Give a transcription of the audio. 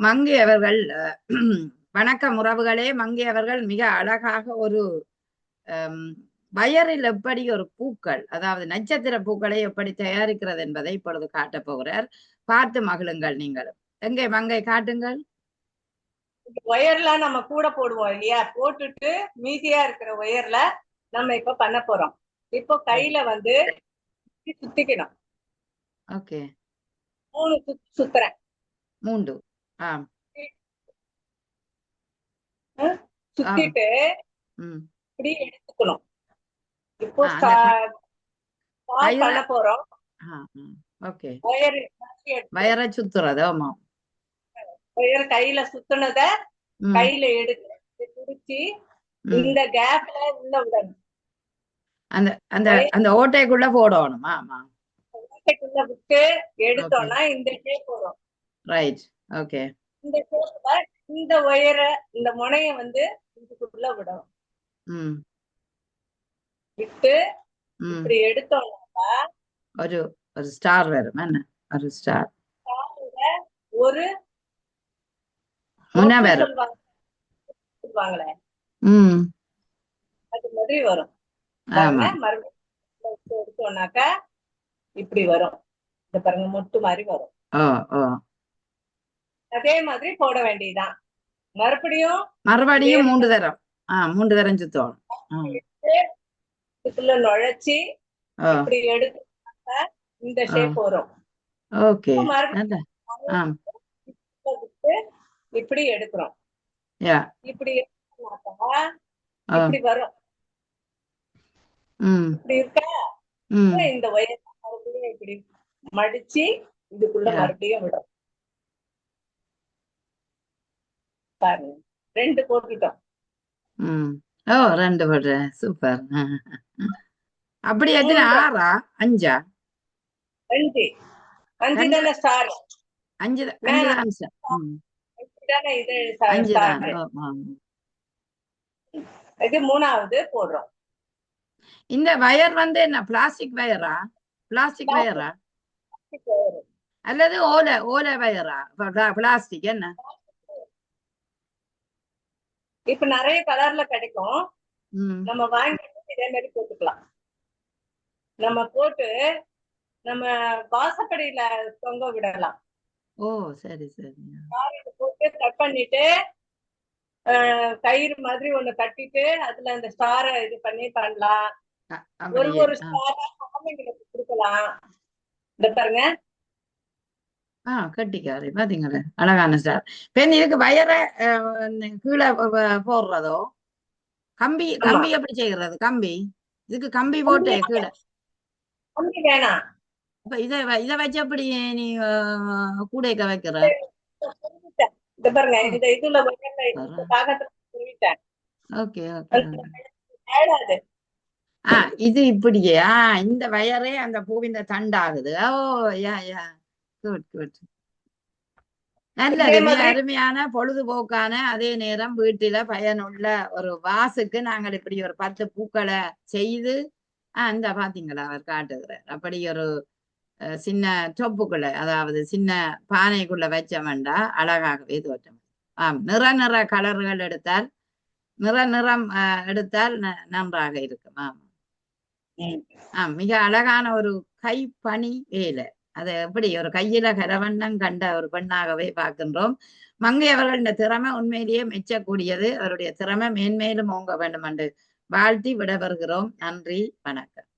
மங்கை அவர்கள் வணக்கம் உறவுகளே. மங்கை அவர்கள் மிக அழகாக ஒரு அம், வயரில் எப்படி ஒரு பூக்கள், அதாவது நட்சத்திர பூக்களை எப்படி தயாரிக்கிறது என்பதை இப்பொழுது காட்டப் போகிறார். பார்த்து மகிழுங்கள் நீங்களும். எங்கே மங்கை காட்டுங்கள். ஒயர்லாம் நம்ம கூட போடுவோம் இல்லையா, போட்டுட்டு மீதியா இருக்கிற ஒயர்ல நம்ம இப்ப பண்ண போறோம். இப்போ கையில வந்து சுத்திக்கணும். ஓகே, 3 சுத்து சுத்துறேன். 3. ஆம் ஆம். சுத்திட்டு ம். இப்படி எடுத்துக்கணும். இப்போ அந்த ஸ்டார்ட் பண்ண போறோம். ஓகே, ஒயர் வயரை சுத்துறது. ஆமா, ஒயர் கையில சுத்துனத கையில எடுத்து குடிச்சு இந்த கேப்ல உள்ள விடணும். அந்த அந்த அந்த ஓட்டைக்குள்ள போடணும். ஆமா, ஓட்டைக்குள்ள விட்டு எடுத்தோம்னா இந்த ஷேப் வரும். ரைட். ஓகே, இந்த ஷேப்ல இந்த ஒயரை, இந்த முனைய வந்து இதுக்குள்ள விடணும். விட்டு இப்படி எடுத்தோம்னா ஒரு ஒரு ஸ்டார் வரும். என்ன ஒரு ஸ்டார் ஒரு சொல்லுவாங்களே அது மாதிரி வரும். மறுபடியும் எடுத்தோம்னாக்கா இப்படி வரும். இந்த பாருங்க, மொட்டு மாதிரி வரும். அதே மாதிரி போட வேண்டியதுதான். மறுபடியும் 3 தரம் 3 தரம் சுத்தம். இதுக்குள்ள நுழைச்சி இப்படி எடுத்து இந்த ஷேப் வரும். ஓகே, இப்படி எடுக்கிறோம். இப்படி இப்படி வரும். இப்படி இருக்கா, இந்த ஒயர் மறுபடியும் இப்படி மடிச்சு இதுக்குள்ள மறுபடியும் விடும். பாருங்க, 2 போட்டுட்டோம். 2 போடுறேன். சூப்பர். அப்படி எத்தனை? 6 5 5 தானே ஸ்டார். 5 தான் சார். 5 தான். இது 3வது போடுறோம். இந்த வயர் வந்து என்ன, பிளாஸ்டிக் வயரா? பிளாஸ்டிக் வயரா அல்லது ஓலை வயரா? பிளாஸ்டிக். என்ன இப்ப நிறைய கலர்ல கிடைக்கும். நம்ம வாங்கிட்டு இதே மாதிரி போட்டுக்கலாம். நம்ம போட்டு நம்ம வாசப்படியில தொங்க விடலாம். சரி சரி. போட்டு கட் பண்ணிட்டு கயிறு மாதிரி ஒண்ணு கட்டிட்டு அதுல அந்த ஸ்டாரை இது பண்ணி பண்ணலாம். ஒரு ஸ்டாரா குழந்தைங்களுக்கு கொடுக்கலாம். இந்த பாருங்க, கட்டிக்காரு பாத்தீங்களா, அழகான ஸ்டார். பெண் இதுக்கு வயரை கீழே போடுறதோ, கம்பி எப்படி செய்யறது? கம்பி இதுக்கு கம்பி போட்டு கீழே கம்பி வேணாம். இப்ப இத வச்சு எப்படி நீ கூடைக்க வைக்கிற? இந்த பாருங்க, இந்த இதுல ஓகே ஓகே. இது இப்படியே இந்த வயரே அந்த பூவின் தண்டாகுது. Good good. நல்லது. மிக அருமையான பொழுதுபோக்கான, அதே நேரம் வீட்டில பயனுள்ள ஒரு வாசுக்கு நாங்கள் இப்படி ஒரு 10 பூக்களை செய்து இந்த பாத்தீங்களா அவர் காட்டுகிறார். அப்படி ஒரு சின்ன டொப்புக்குள்ள, அதாவது சின்ன பானைக்குள்ள வச்சோம்டா அழகாகவே தோற்றம். நிற கலர்கள் எடுத்தால், நிறம் எடுத்தால் நன்றாக இருக்கும். மிக அழகான ஒரு கைப்பணி வேலை. அதை எப்படி ஒரு கையில கரவண்ணம் கண்ட ஒரு பெண்ணாகவே பார்க்கின்றோம். மங்கை அவர்களின் திறமை உண்மையிலேயே மெச்சக்கூடியது. அவருடைய திறமை மேன்மேலும் ஓங்க வேண்டும் என்று வாழ்த்தி விடைபெறுகிறோம். நன்றி, வணக்கம்.